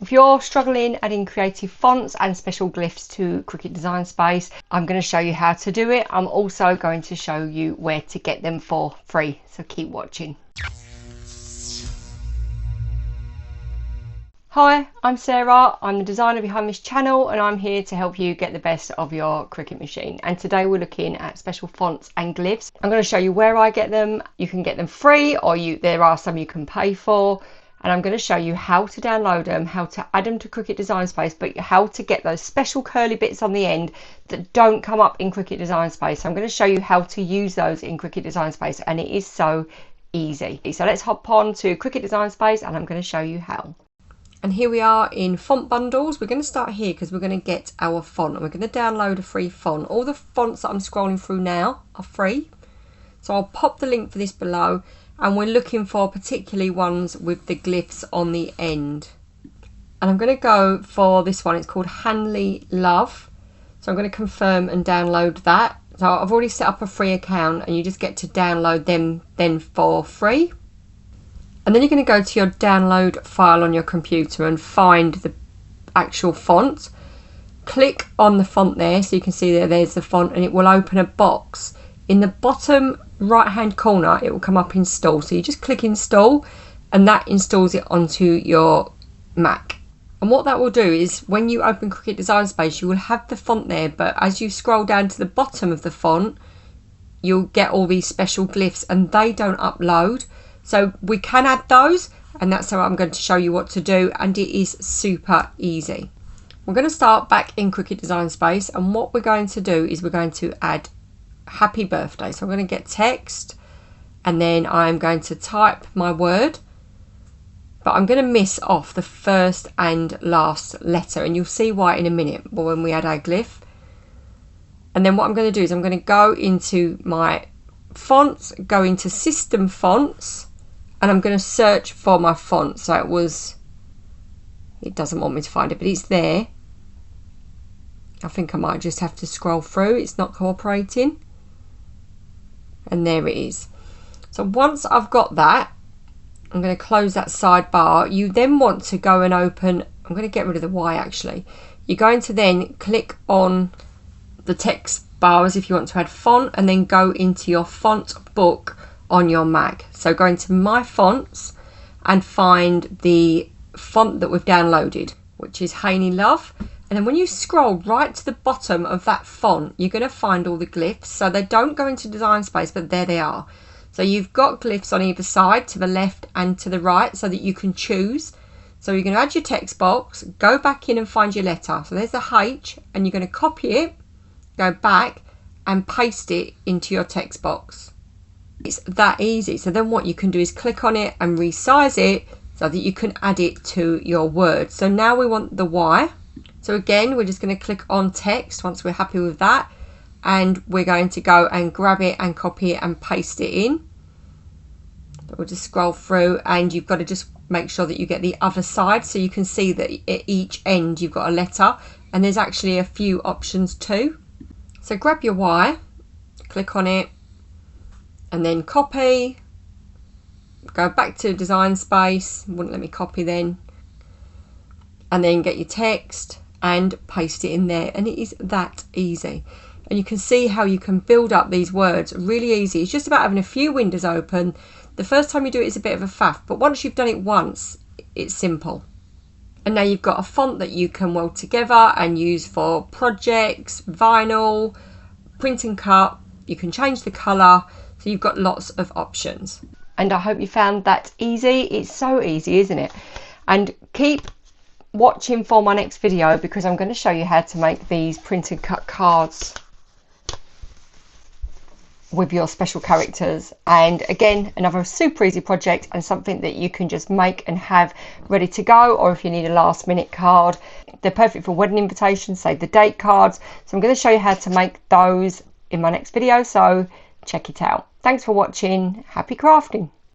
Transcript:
If you're struggling adding creative fonts and special glyphs to Cricut Design Space, I'm going to show you how to do it. I'm also going to show you where to get them for free, so keep watching. Hi, I'm Sarah. I'm the designer behind this channel and I'm here to help you get the best of your Cricut machine. And today we're looking at special fonts and glyphs. I'm going to show you where I get them. You can get them free, or there are some you can pay for. And I'm going to show you how to download them, how to add them to Cricut Design Space, but how to get those special curly bits on the end that don't come up in Cricut Design Space. So I'm going to show you how to use those in Cricut Design Space, and it is so easy. So let's hop on to Cricut Design Space and I'm going to show you how. And here we are in font bundles. We're going to start here because we're going to get our font and we're going to download a free font. All the fonts that I'm scrolling through now are free. So I'll pop the link for this below. And we're looking for particularly ones with the glyphs on the end. And I'm going to go for this one. It's called Hanley Love. So I'm going to confirm and download that. So I've already set up a free account and you just get to download them then for free. And then you're going to go to your download file on your computer and find the actual font. Click on the font there so you can see that there's the font, and it will open a box. In the bottom right hand corner it will come up install, so you just click install and that installs it onto your Mac. And what that will do is when you open Cricut Design Space you will have the font there, but as you scroll down to the bottom of the font you'll get all these special glyphs and they don't upload. So we can add those, and that's how I'm going to show you what to do, and it is super easy. We're going to start back in Cricut Design Space, and what we're going to do is we're going to add happy birthday. So I'm going to get text and then I'm going to type my word, but I'm going to miss off the first and last letter, and you'll see why in a minute when we add our glyph. And then what I'm going to do is I'm going to go into my fonts, go into system fonts, and I'm going to search for my font. So it doesn't want me to find it, but it's there. I think I might just have to scroll through. It's not cooperating. And there it is. So once I've got that, I'm going to close that sidebar. You then want to go and open, I'm going to get rid of the Y actually. You're going to then click on the text bars if you want to add font, and then go into your font book on your Mac. So go into my fonts and find the font that we've downloaded, which is Hanley Love. And then when you scroll right to the bottom of that font, you're going to find all the glyphs. So they don't go into Design Space, but there they are. So you've got glyphs on either side, to the left and to the right, so that you can choose. So you're going to add your text box, go back in and find your letter. So there's the H, and you're going to copy it, go back and paste it into your text box. It's that easy. So then what you can do is click on it and resize it so that you can add it to your word. So now we want the Y. So again, we're just going to click on text once we're happy with that, and we're going to go and grab it and copy it and paste it in. So we'll just scroll through, and you've got to just make sure that you get the other side, so you can see that at each end you've got a letter, and there's actually a few options too. So grab your Y, click on it, and then copy, go back to Design Space, wouldn't let me copy then, and then get your text and paste it in there, and it is that easy. And you can see how you can build up these words really easy. It's just about having a few windows open. The first time you do it is a bit of a faff, but once you've done it once, it's simple. And now you've got a font that you can weld together and use for projects, vinyl, print and cut. You can change the colour, so you've got lots of options. And I hope you found that easy. It's so easy, isn't it? And keep watching for my next video, because I'm going to show you how to make these print and cut cards with your special characters. And again, another super easy project and something that you can just make and have ready to go, or if you need a last minute card, they're perfect for wedding invitations, save the date cards. So I'm going to show you how to make those in my next video, so check it out. Thanks for watching. Happy crafting.